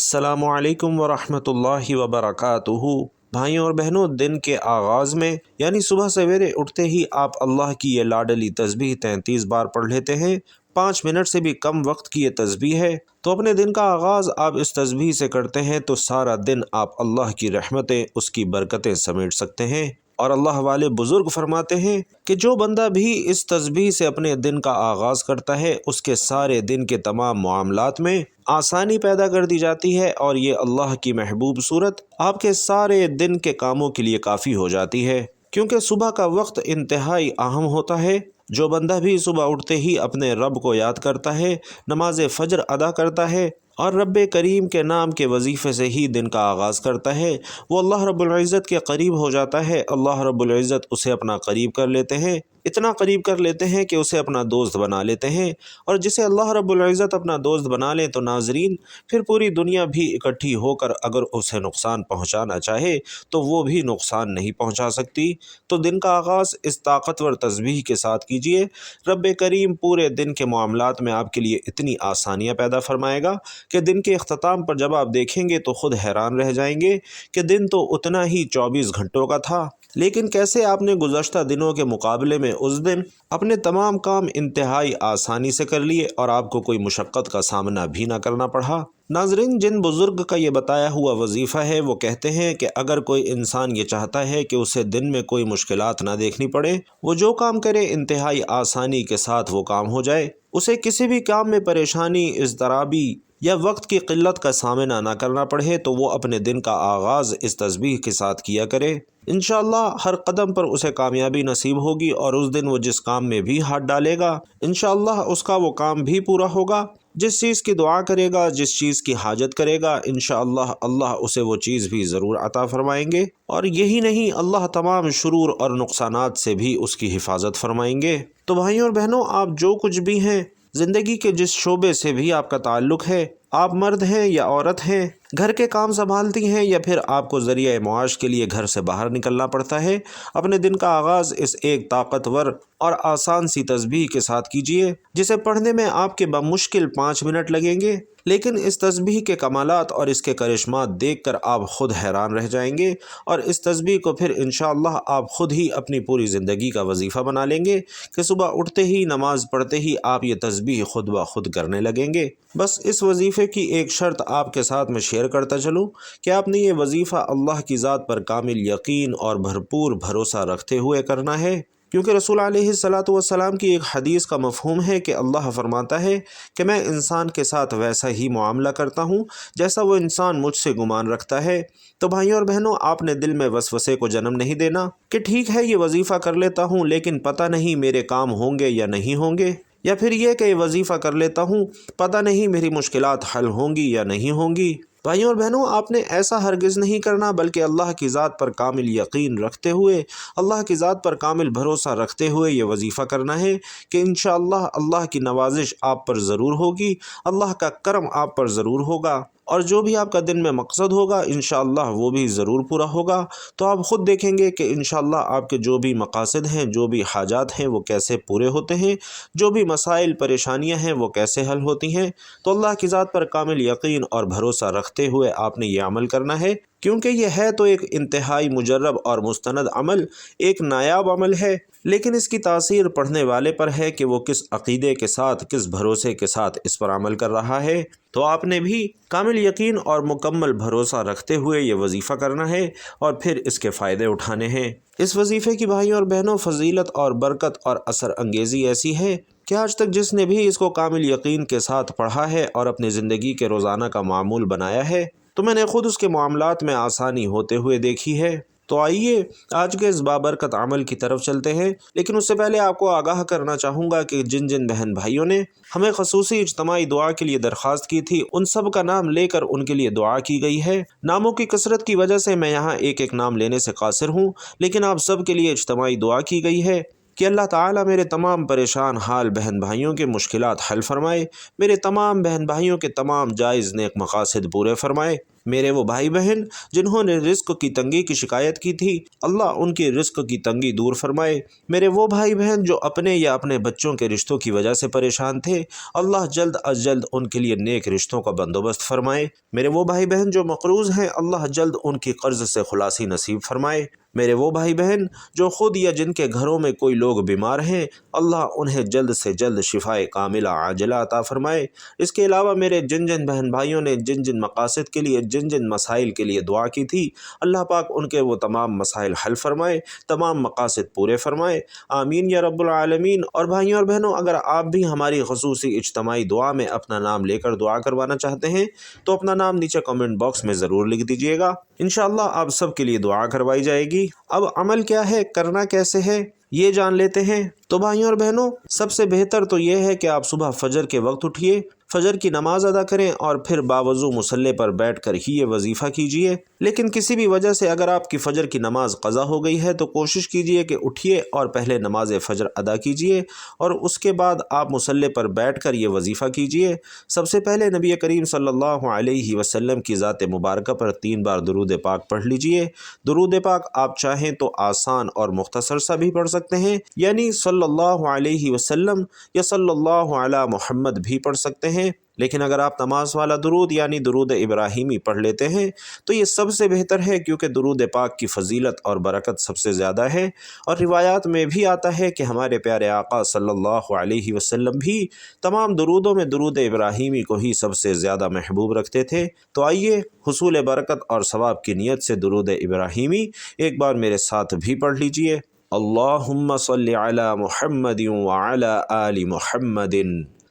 السلام علیکم ورحمۃ اللہ وبرکاتہ۔ بھائیوں اور بہنوں، دن کے آغاز میں یعنی صبح سویرے اٹھتے ہی آپ اللہ کی یہ لاڈلی تسبیح 33 بار پڑھ لیتے ہیں۔ 5 منٹ سے بھی کم وقت کی یہ تسبیح ہے، تو اپنے دن کا آغاز آپ اس تسبیح سے کرتے ہیں تو سارا دن آپ اللہ کی رحمتیں، اس کی برکتیں سمیٹ سکتے ہیں۔ اور اللہ والے بزرگ فرماتے ہیں کہ جو بندہ بھی اس تسبیح سے اپنے دن کا آغاز کرتا ہے، اس کے سارے دن کے تمام معاملات میں آسانی پیدا کر دی جاتی ہے، اور یہ اللہ کی محبوب صورت آپ کے سارے دن کے کاموں کے لیے کافی ہو جاتی ہے، کیونکہ صبح کا وقت انتہائی اہم ہوتا ہے۔ جو بندہ بھی صبح اٹھتے ہی اپنے رب کو یاد کرتا ہے، نماز فجر ادا کرتا ہے اور رب کریم کے نام کے وظیفے سے ہی دن کا آغاز کرتا ہے، وہ اللہ رب العزت کے قریب ہو جاتا ہے۔ اللہ رب العزت اسے اپنا قریب کر لیتے ہیں، اتنا قریب کر لیتے ہیں کہ اسے اپنا دوست بنا لیتے ہیں، اور جسے اللہ رب العزت اپنا دوست بنا لے تو ناظرین پھر پوری دنیا بھی اکٹھی ہو کر اگر اسے نقصان پہنچانا چاہے تو وہ بھی نقصان نہیں پہنچا سکتی۔ تو دن کا آغاز اس طاقتور تسبیح کے ساتھ کیجئے، رب کریم پورے دن کے معاملات میں آپ کے لیے اتنی آسانیاں پیدا فرمائے گا کہ دن کے اختتام پر جب آپ دیکھیں گے تو خود حیران رہ جائیں گے کہ دن تو اتنا ہی 24 گھنٹوں کا تھا، لیکن کیسے آپ نے گزشتہ دنوں کے مقابلے میں اس دن اپنے تمام کام انتہائی آسانی سے کر لیے اور آپ کو کوئی مشقت کا سامنا بھی نہ کرنا پڑا۔ ناظرین، جن بزرگ کا یہ بتایا ہوا وظیفہ ہے وہ کہتے ہیں کہ اگر کوئی انسان یہ چاہتا ہے کہ اسے دن میں کوئی مشکلات نہ دیکھنی پڑے، وہ جو کام کرے انتہائی آسانی کے ساتھ وہ کام ہو جائے، اسے کسی بھی کام میں پریشانی، اضطرابی یا وقت کی قلت کا سامنا نہ کرنا پڑے، تو وہ اپنے دن کا آغاز اس تسبیح کے ساتھ کیا کرے۔ انشاءاللہ ہر قدم پر اسے کامیابی نصیب ہوگی، اور اس دن وہ جس کام میں بھی ہاتھ ڈالے گا انشاءاللہ اس کا وہ کام بھی پورا ہوگا۔ جس چیز کی دعا کرے گا، جس چیز کی حاجت کرے گا، انشاءاللہ اللہ اسے وہ چیز بھی ضرور عطا فرمائیں گے، اور یہی نہیں، اللہ تمام شرور اور نقصانات سے بھی اس کی حفاظت فرمائیں گے۔ تو بھائیوں اور بہنوں، آپ جو کچھ بھی ہیں، زندگی کے جس شعبے سے بھی آپ کا تعلق ہے، آپ مرد ہیں یا عورت ہیں، گھر کے کام سنبھالتی ہیں یا پھر آپ کو ذریعہ معاش کے لیے گھر سے باہر نکلنا پڑتا ہے، اپنے دن کا آغاز اس ایک طاقتور اور آسان سی تسبیح کے ساتھ کیجئے، جسے پڑھنے میں آپ کے بمشکل 5 منٹ لگیں گے، لیکن اس تسبیح کے کمالات اور اس کے کرشمات دیکھ کر آپ خود حیران رہ جائیں گے، اور اس تسبیح کو پھر انشاءاللہ آپ خود ہی اپنی پوری زندگی کا وظیفہ بنا لیں گے کہ صبح اٹھتے ہی، نماز پڑھتے ہی آپ یہ تسبیح خود بخود کرنے لگیں گے۔ بس اس وظیفے کی ایک شرط آپ کے ساتھ میں شیئر کرتا چلوں کہ آپ نے یہ وظیفہ اللہ کی ذات پر کامل یقین اور بھرپور بھروسہ رکھتے ہوئے کرنا ہے، کیونکہ رسول علیہ السلام کی ایک حدیث کا مفہوم ہے کہ اللہ فرماتا ہے کہ میں انسان کے ساتھ ویسا ہی معاملہ کرتا ہوں جیسا وہ انسان مجھ سے گمان رکھتا ہے۔ تو بھائیوں اور بہنوں، آپ نے دل میں وسوسے کو جنم نہیں دینا کہ ٹھیک ہے یہ وظیفہ کر لیتا ہوں لیکن پتہ نہیں میرے کام ہوں گے یا نہیں ہوں گے، یا پھر یہ کہ یہ وظیفہ کر لیتا ہوں، پتہ نہیں میری مشکلات حل ہوں گی یا نہیں ہوں گی۔ بھائیوں اور بہنوں، آپ نے ایسا ہرگز نہیں کرنا، بلکہ اللہ کی ذات پر کامل یقین رکھتے ہوئے، اللہ کی ذات پر کامل بھروسہ رکھتے ہوئے یہ وظیفہ کرنا ہے کہ انشاءاللہ اللہ کی نوازش آپ پر ضرور ہوگی، اللہ کا کرم آپ پر ضرور ہوگا، اور جو بھی آپ کا دن میں مقصد ہوگا انشاءاللہ وہ بھی ضرور پورا ہوگا۔ تو آپ خود دیکھیں گے کہ انشاءاللہ آپ کے جو بھی مقاصد ہیں، جو بھی حاجات ہیں، وہ کیسے پورے ہوتے ہیں، جو بھی مسائل پریشانیاں ہیں وہ کیسے حل ہوتی ہیں۔ تو اللہ کی ذات پر کامل یقین اور بھروسہ رکھتے ہوئے آپ نے یہ عمل کرنا ہے، کیونکہ یہ ہے تو ایک انتہائی مجرب اور مستند عمل، ایک نایاب عمل ہے، لیکن اس کی تاثیر پڑھنے والے پر ہے کہ وہ کس عقیدے کے ساتھ، کس بھروسے کے ساتھ اس پر عمل کر رہا ہے۔ تو آپ نے بھی کامل یقین اور مکمل بھروسہ رکھتے ہوئے یہ وظیفہ کرنا ہے اور پھر اس کے فائدے اٹھانے ہیں۔ اس وظیفے کی بھائیوں اور بہنوں فضیلت اور برکت اور اثر انگیزی ایسی ہے کہ آج تک جس نے بھی اس کو کامل یقین کے ساتھ پڑھا ہے اور اپنی زندگی کے روزانہ کا معمول بنایا ہے، تو میں نے خود اس کے معاملات میں آسانی ہوتے ہوئے دیکھی ہے۔ تو آئیے آج کے اس بابرکت عمل کی طرف چلتے ہیں، لیکن اس سے پہلے آپ کو آگاہ کرنا چاہوں گا کہ جن بہن بھائیوں نے ہمیں خصوصی اجتماعی دعا کے لیے درخواست کی تھی، ان سب کا نام لے کر ان کے لیے دعا کی گئی ہے۔ ناموں کی کثرت کی وجہ سے میں یہاں ایک ایک نام لینے سے قاصر ہوں، لیکن آپ سب کے لیے اجتماعی دعا کی گئی ہے کہ اللہ تعالیٰ میرے تمام پریشان حال بہن بھائیوں کے مشکلات حل فرمائے، میرے تمام بہن بھائیوں کے تمام جائز نیک مقاصد پورے فرمائے، میرے وہ بھائی بہن جنہوں نے رزق کی تنگی کی شکایت کی تھی، اللہ ان کی رزق کی تنگی دور فرمائے۔ میرے وہ بھائی بہن جو اپنے یا اپنے بچوں کے رشتوں کی وجہ سے پریشان تھے، اللہ جلد از جلد ان کے لیے نیک رشتوں کا بندوبست فرمائے۔ میرے وہ بھائی بہن جو مقروض ہیں، اللہ جلد ان کی قرض سے خلاصی نصیب فرمائے۔ میرے وہ بھائی بہن جو خود یا جن کے گھروں میں کوئی لوگ بیمار ہیں، اللہ انہیں جلد سے جلد شفائے کاملہ عاجلہ عطا فرمائے۔ اس کے علاوہ میرے جن جن بہن بھائیوں نے جن جن مقاصد کے لیے، جن جن مسائل کے لیے دعا کی تھی، اللہ پاک ان کے وہ تمام مسائل حل فرمائے، تمام مقاصد پورے فرمائے، آمین یا رب العالمین۔ اور بھائیوں اور بہنوں، اگر آپ بھی ہماری خصوصی اجتماعی دعا میں اپنا نام لے کر دعا کروانا چاہتے ہیں تو اپنا نام نیچے کمنٹ باکس میں ضرور لکھ دیجیے گا، انشاءاللہ آپ سب کے لیے دعا کروائی جائے گی۔ اب عمل کیا ہے، کرنا کیسے ہے، یہ جان لیتے ہیں۔ تو بھائیوں اور بہنوں، سب سے بہتر تو یہ ہے کہ آپ صبح فجر کے وقت اٹھیے، فجر کی نماز ادا کریں اور پھر باوضو مصلی پر بیٹھ کر ہی یہ وظیفہ کیجیے۔ لیکن کسی بھی وجہ سے اگر آپ کی فجر کی نماز قضا ہو گئی ہے تو کوشش کیجیے کہ اٹھیے اور پہلے نماز فجر ادا کیجیے اور اس کے بعد آپ مصلی پر بیٹھ کر یہ وظیفہ کیجیے۔ سب سے پہلے نبی کریم صلی اللہ علیہ وسلم کی ذات مبارکہ پر 3 بار درود پاک پڑھ لیجیے۔ درود پاک آپ چاہیں تو آسان اور مختصر سا بھی پڑھ سکتے ہیں، یعنی صلی اللہ علیہ وسلم یا صلی اللہ علی محمد بھی پڑھ سکتے ہیں، لیکن اگر آپ نماز والا درود یعنی درود ابراہیمی پڑھ لیتے ہیں تو یہ سب سے بہتر ہے، کیونکہ درود پاک کی فضیلت اور برکت سب سے زیادہ ہے۔ اور روایات میں بھی آتا ہے کہ ہمارے پیارے آقا صلی اللہ علیہ وسلم بھی تمام درودوں میں درود ابراہیمی کو ہی سب سے زیادہ محبوب رکھتے تھے۔ تو آئیے حصول برکت اور ثواب کی نیت سے درود ابراہیمی ایک بار میرے ساتھ بھی پڑھ لیجئے۔ اللہم صلی علی محمد وعلی آل محمد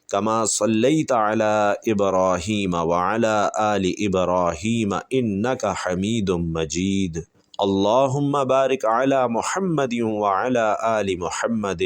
کما صلیت علی ابراہیم وعلی آل ابراہیم انک حمید مجید۔ اللہم بارک علی محمد وعلی آل محمد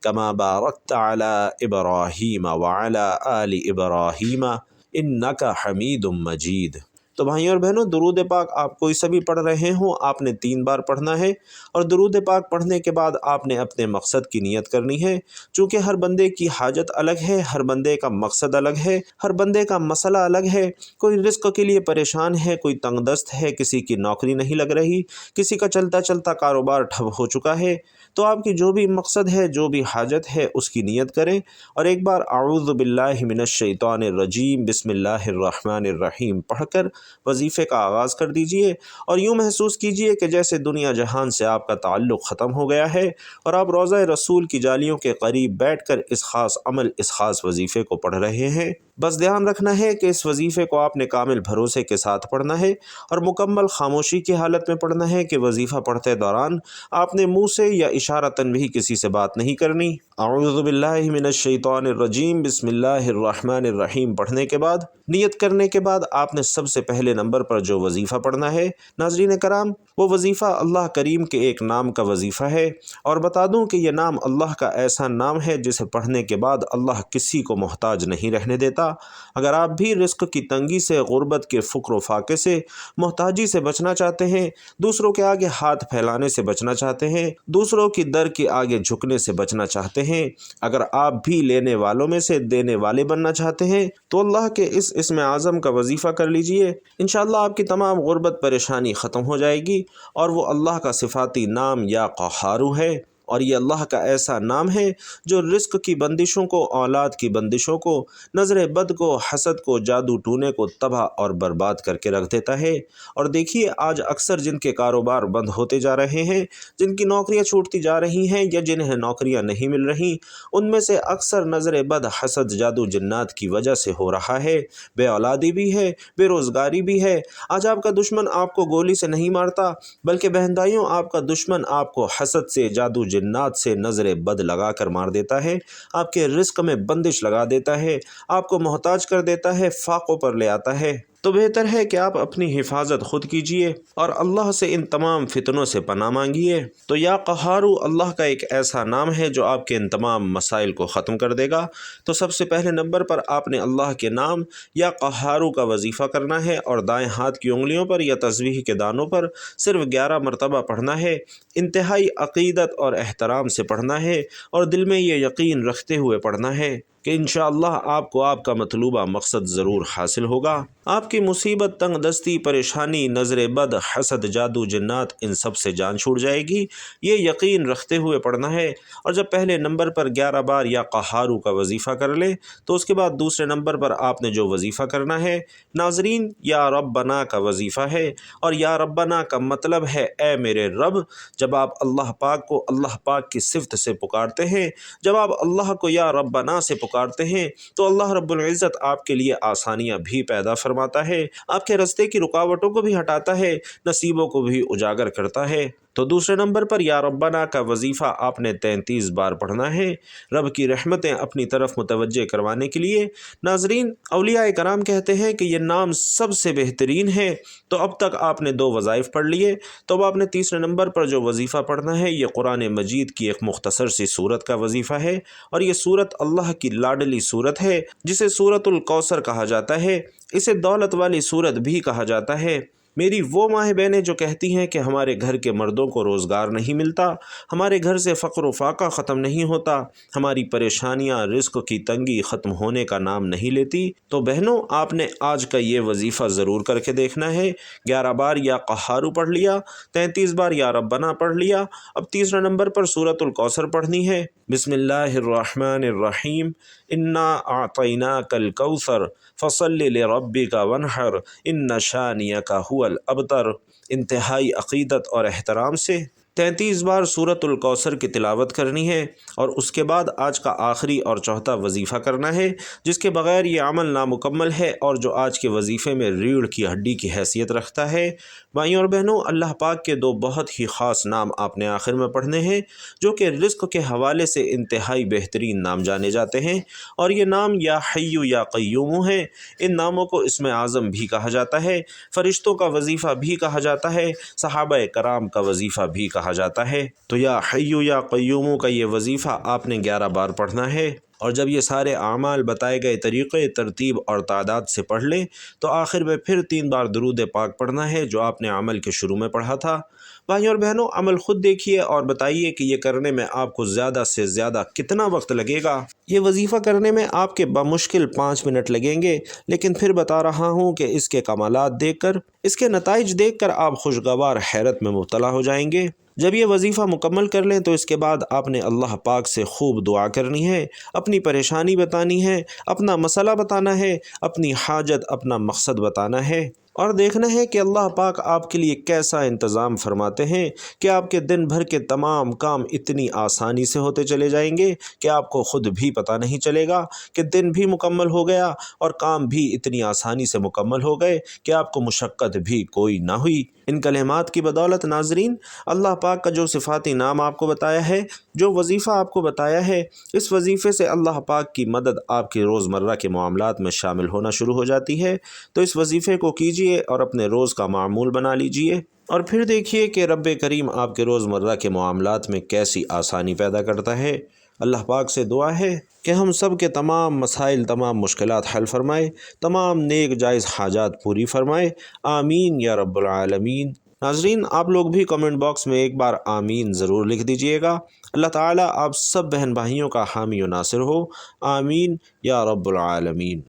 کما بارکت علی ابراہیم وعلی آل ابراہیم انک حمید مجید۔ تو بھائیوں اور بہنوں، درود پاک آپ کوئی سا بھی پڑھ رہے ہوں، آپ نے 3 بار پڑھنا ہے، اور درود پاک پڑھنے کے بعد آپ نے اپنے مقصد کی نیت کرنی ہے۔ چونکہ ہر بندے کی حاجت الگ ہے، ہر بندے کا مقصد الگ ہے، ہر بندے کا مسئلہ الگ ہے۔ کوئی رزق کے لیے پریشان ہے، کوئی تنگ دست ہے، کسی کی نوکری نہیں لگ رہی، کسی کا چلتا چلتا کاروبار ٹھپ ہو چکا ہے۔ تو آپ کی جو بھی مقصد ہے، جو بھی حاجت ہے، اس کی نیت کریں اور ایک بار اعوذ باللہ من الشیطان الرجیم بسم اللہ الرحمن الرحیم پڑھ کر وظیفے کا آغاز کر دیجئے، اور یوں محسوس کیجئے کہ جیسے دنیا جہان سے آپ کا تعلق ختم ہو گیا ہے اور آپ روضہ رسول کی جالیوں کے قریب بیٹھ کر اس خاص عمل، اس خاص وظیفے کو پڑھ رہے ہیں۔ بس دھیان رکھنا ہے کہ اس وظیفے کو آپ نے کامل بھروسے کے ساتھ پڑھنا ہے اور مکمل خاموشی کی حالت میں پڑھنا ہے کہ وظیفہ پڑھتے دوران آپ نے منہ سے یا اشارتاً بھی کسی سے بات نہیں کرنی۔ اعوذ باللہ من الشیطان الرجیم بسم اللہ الرحمن الرحیم پڑھنے کے بعد، نیت کرنے کے بعد آپ نے سب سے پہلے نمبر پر جو وظیفہ پڑھنا ہے، ناظرین کرام، وہ وظیفہ اللہ کریم کے ایک نام کا وظیفہ ہے، اور بتا دوں کہ یہ نام اللہ کا ایسا نام ہے جسے پڑھنے کے بعد اللہ کسی کو محتاج نہیں رہنے دیتا۔ اگر آپ بھی رزق کی تنگی سے، غربت کے فقر و فاقے سے، محتاجی سے بچنا چاہتے ہیں، دوسروں کے آگے ہاتھ پھیلانے سے بچنا چاہتے ہیں، دوسروں کی در کے آگے جھکنے سے بچنا چاہتے ہیں، اگر آپ بھی لینے والوں میں سے دینے والے بننا چاہتے ہیں تو اللہ کے اس اسم اعظم کا وظیفہ کر لیجئے، انشاءاللہ آپ کی تمام غربت پریشانی ختم ہو جائے گی۔ اور وہ اللہ کا صفاتی نام یا قہارو ہے، اور یہ اللہ کا ایسا نام ہے جو رزق کی بندشوں کو، اولاد کی بندشوں کو، نظر بد کو، حسد کو، جادو ٹونے کو تباہ اور برباد کر کے رکھ دیتا ہے۔ اور دیکھیے آج اکثر جن کے کاروبار بند ہوتے جا رہے ہیں، جن کی نوکریاں چھوٹتی جا رہی ہیں یا جنہیں نوکریاں نہیں مل رہی، ان میں سے اکثر نظر بد، حسد، جادو جنات کی وجہ سے ہو رہا ہے۔ بے اولادی بھی ہے، بے روزگاری بھی ہے۔ آج آپ کا دشمن آپ کو گولی سے نہیں مارتا، بلکہ بہن بھائیوں، آپ کا دشمن آپ کو حسد سے، جادو جنات سے نظر بد لگا کر مار دیتا ہے، آپ کے رزق میں بندش لگا دیتا ہے، آپ کو محتاج کر دیتا ہے، فاقوں پر لے آتا ہے۔ تو بہتر ہے کہ آپ اپنی حفاظت خود کیجئے اور اللہ سے ان تمام فتنوں سے پناہ مانگیے۔ تو یا قہارو اللہ کا ایک ایسا نام ہے جو آپ کے ان تمام مسائل کو ختم کر دے گا۔ تو سب سے پہلے نمبر پر آپ نے اللہ کے نام یا قہارو کا وظیفہ کرنا ہے اور دائیں ہاتھ کی انگلیوں پر یا تسبیح کے دانوں پر صرف 11 مرتبہ پڑھنا ہے، انتہائی عقیدت اور احترام سے پڑھنا ہے اور دل میں یہ یقین رکھتے ہوئے پڑھنا ہے کہ انشاءاللہ آپ کو آپ کا مطلوبہ مقصد ضرور حاصل ہوگا۔ آپ کی مصیبت، تنگ دستی، پریشانی، نظر بد، حسد، جادو، جنات، ان سب سے جان چھوٹ جائے گی، یہ یقین رکھتے ہوئے پڑھنا ہے۔ اور جب پہلے نمبر پر 11 بار یا قہارو کا وظیفہ کر لیں تو اس کے بعد دوسرے نمبر پر آپ نے جو وظیفہ کرنا ہے ناظرین یا ربنا کا وظیفہ ہے، اور یا ربنا کا مطلب ہے اے میرے رب۔ جب آپ اللہ پاک کو اللہ پاک کی صفت سے پکارتے ہیں، جب آپ اللہ کو یا ربنا سے پکارتے ہیں تو اللہ رب العزت آپ کے لیے آسانیاں بھی پیدا فرماتا ہے، آپ کے راستے کی رکاوٹوں کو بھی ہٹاتا ہے، نصیبوں کو بھی اجاگر کرتا ہے۔ تو دوسرے نمبر پر یا ربنا کا وظیفہ آپ نے 33 بار پڑھنا ہے، رب کی رحمتیں اپنی طرف متوجہ کروانے کے لیے۔ ناظرین، اولیاء کرام کہتے ہیں کہ یہ نام سب سے بہترین ہے۔ تو اب تک آپ نے 2 وظائف پڑھ لیے، تو اب آپ نے تیسرے نمبر پر جو وظیفہ پڑھنا ہے یہ قرآن مجید کی ایک مختصر سی سورت کا وظیفہ ہے، اور یہ سورت اللہ کی لاڈلی سورت ہے جسے سورۃ الکوثر کہا جاتا ہے، اسے دولت والی سورت بھی کہا جاتا ہے۔ میری وہ ماں بہنیں جو کہتی ہیں کہ ہمارے گھر کے مردوں کو روزگار نہیں ملتا، ہمارے گھر سے فقر و فاقہ ختم نہیں ہوتا، ہماری پریشانیاں، رزق کی تنگی ختم ہونے کا نام نہیں لیتی، تو بہنوں آپ نے آج کا یہ وظیفہ ضرور کر کے دیکھنا ہے۔ 11 بار یا قہارو پڑھ لیا، 33 بار یا ربنا پڑھ لیا، اب تیسرے نمبر پر سورۃ الکوثر پڑھنی ہے۔ بسم اللہ الرحمن الرحیم، انا اعطیناک الکوثر فصل لربک وانحر ان شانئک هو الابتر۔ انتہائی عقیدت اور احترام سے 33 بار سورۃ الکوثر کی تلاوت کرنی ہے، اور اس کے بعد آج کا آخری اور چوتھا وظیفہ کرنا ہے جس کے بغیر یہ عمل نامکمل ہے اور جو آج کے وظیفے میں ریڑھ کی ہڈی کی حیثیت رکھتا ہے۔ بھائیوں اور بہنوں، اللہ پاک کے 2 بہت ہی خاص نام آپ نے آخر میں پڑھنے ہیں جو کہ رزق کے حوالے سے انتہائی بہترین نام جانے جاتے ہیں، اور یہ نام یا حی یا قیوم ہیں۔ ان ناموں کو اسم اعظم بھی کہا جاتا ہے، فرشتوں کا وظیفہ بھی کہا جاتا ہے، صحابہ کرام کا وظیفہ بھی کہا جاتا ہے۔ تو یا حی یا قیوم کا یہ وظیفہ آپ نے 11 بار پڑھنا ہے، اور جب یہ سارے اعمال بتائے گئے طریقے، ترتیب اور تعداد سے پڑھ لیں تو آخر میں پھر 3 بار درود پاک پڑھنا ہے جو آپ نے عمل کے شروع میں پڑھا تھا۔ بھائیوں اور بہنوں، عمل خود دیکھیے اور بتائیے کہ یہ کرنے میں آپ کو زیادہ سے زیادہ کتنا وقت لگے گا۔ یہ وظیفہ کرنے میں آپ کے بمشکل 5 منٹ لگیں گے، لیکن پھر بتا رہا ہوں کہ اس کے کمالات دیکھ کر، اس کے نتائج دیکھ کر آپ خوشگوار حیرت میں مبتلا ہو جائیں گے۔ جب یہ وظیفہ مکمل کر لیں تو اس کے بعد آپ نے اللہ پاک سے خوب دعا کرنی ہے، اپنی پریشانی بتانی ہے، اپنا مسئلہ بتانا ہے، اپنی حاجت، اپنا مقصد بتانا ہے، اور دیکھنا ہے کہ اللہ پاک آپ کے لیے کیسا انتظام فرماتے ہیں کہ آپ کے دن بھر کے تمام کام اتنی آسانی سے ہوتے چلے جائیں گے کہ آپ کو خود بھی پتہ نہیں چلے گا کہ دن بھی مکمل ہو گیا اور کام بھی اتنی آسانی سے مکمل ہو گئے کہ آپ کو مشقت بھی کوئی نہ ہوئی۔ ان کلمات کی بدولت ناظرین، اللہ پاک کا جو صفاتی نام آپ کو بتایا ہے، جو وظیفہ آپ کو بتایا ہے، اس وظیفے سے اللہ پاک کی مدد آپ کے روزمرہ کے معاملات میں شامل ہونا شروع ہو جاتی ہے۔ تو اس وظیفے کو کیجئے اور اپنے روز کا معمول بنا لیجئے، اور پھر دیکھیے کہ رب کریم آپ کے روزمرہ کے معاملات میں کیسی آسانی پیدا کرتا ہے۔ اللہ پاک سے دعا ہے کہ ہم سب کے تمام مسائل، تمام مشکلات حل فرمائے، تمام نیک جائز حاجات پوری فرمائے، آمین یا رب العالمین۔ ناظرین، آپ لوگ بھی کمنٹ باکس میں ایک بار آمین ضرور لکھ دیجئے گا۔ اللہ تعالیٰ آپ سب بہن بھائیوں کا حامی و ناصر ہو، آمین یا رب العالمین۔